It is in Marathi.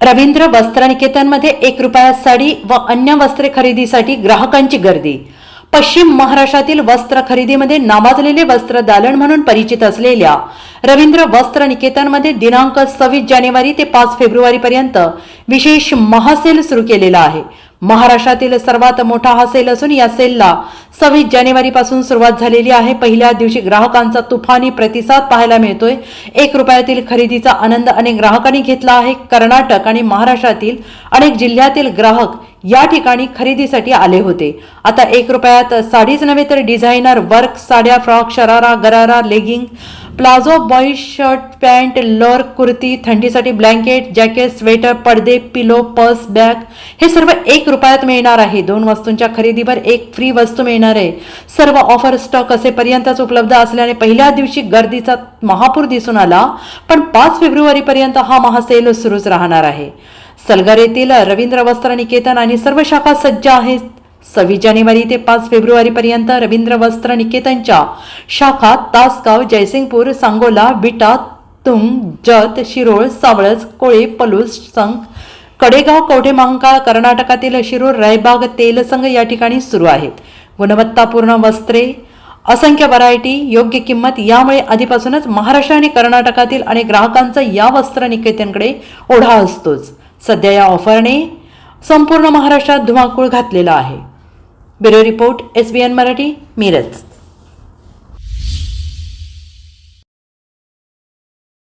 रवींद्र वस्त्रनिकेतनमध्ये 1 रुपयात साडी व अन्य वस्त्रे खरेदीसाठी ग्राहकांची गर्दी। पश्चिम महाराष्ट्रातील वस्त्र खरेदीमध्ये नावाजलेले वस्त्र दालन म्हणून परिचित असलेल्या रवींद्र वस्त्र निकेतनमध्ये दिनांक 26 जानेवारी ते 5 फेब्रुवारी पर्यंत विशेष महासेल सुरू केलेला आहे। महाराष्ट्रातील सर्वात मोठा हा सेल असून या सेलला 26 जानेवारी पासून सुरुवात झालेली आहे। पहिल्या दिवशी ग्राहकांचा तुफानी प्रतिसाद पाहायला मिळतोय। 1 रुपयातील खरेदीचा आनंद अनेक ग्राहकांनी घेतला आहे। कर्नाटक आणि महाराष्ट्रातील अनेक जिल्ह्यातील ग्राहक या ठिकाणी खरेदीसाठी आले होते। आता 1 रुपयात साडीच नव्हे तर डिझायनर वर्क साड्या, frock, sharara, gharara, legging, palazzo, boys shirt, pant, lower, kurti, थंडीसाठी ब्लँकेट, जॅकेट, स्वेटर, पडदे, पिलो, पर्स, बॅग हे सर्व 1 रुपयात मिळणार आहे। 2 वस्तूंच्या खरेदीवर 1 फ्री वस्तू मिळणार आहे। सर्व ऑफर स्टॉक असेपर्यंतच उपलब्ध असल्याने पहिल्या दिवशी गर्दीचा महापूर दिसून आला, पण 5 फेब्रुवारी पर्यंत हा महासेल सुरूच राहणार आहे। सलगर येथील रवींद्र वस्त्र निकेतन आणि सर्व शाखा सज्ज आहेत। 26 जानेवारी ते 5 फेब्रुवारी पर्यंत रवींद्र वस्त्र निकेतनच्या शाखा तासगाव, जयसिंगपूर, सांगोला, विटा, तुंग, जत, शिरोळ, सावळज, कोळे, पलूस, संख, कडेगाव, कवठे महांकाळ, कर्नाटकातील शिरूर, रायबाग, तेलसंग या ठिकाणी सुरू आहेत। गुणवत्तापूर्ण वस्त्रे, असंख्य व्हरायटी, योग्य किंमत यामुळे आधीपासूनच महाराष्ट्र आणि कर्नाटकातील अनेक ग्राहकांचा या वस्त्र निकेतनकडे ओढा असतोच। सध्या या ऑफरने संपूर्ण महाराष्ट्रात धुमाकूळ घातलेला आहे। Bureau report, SBN Marathi, Miraj.